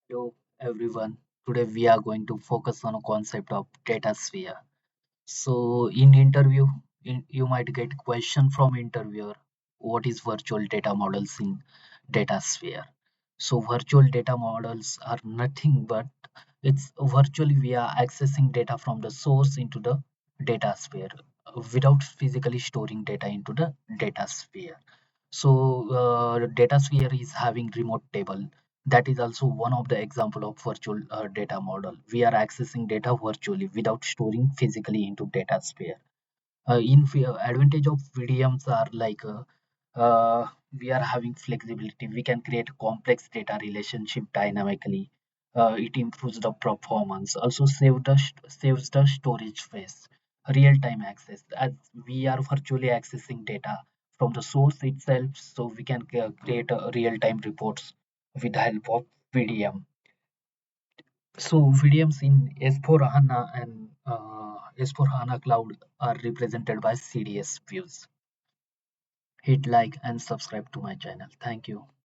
Hello everyone. Today we are going to focus on a concept of Datasphere. So you might get question from interviewer. What is virtual data models in Datasphere? So virtual data models are nothing but it's virtually we are accessing data from the source into the Datasphere without physically storing data into the Datasphere. So Datasphere is having remote table. That is also one of the example of virtual data model. We are accessing data virtually without storing physically into Datasphere. Advantage of VDMs are like we are having flexibility. We can create complex data relationship dynamically. It improves the performance. Also saves the storage space. Real time access as we are virtually accessing data from the source itself, so we can create real time reports with the help of VDM. So VDMs in S4HANA and S4HANA Cloud are represented by CDS views. Hit like and subscribe to my channel. Thank you.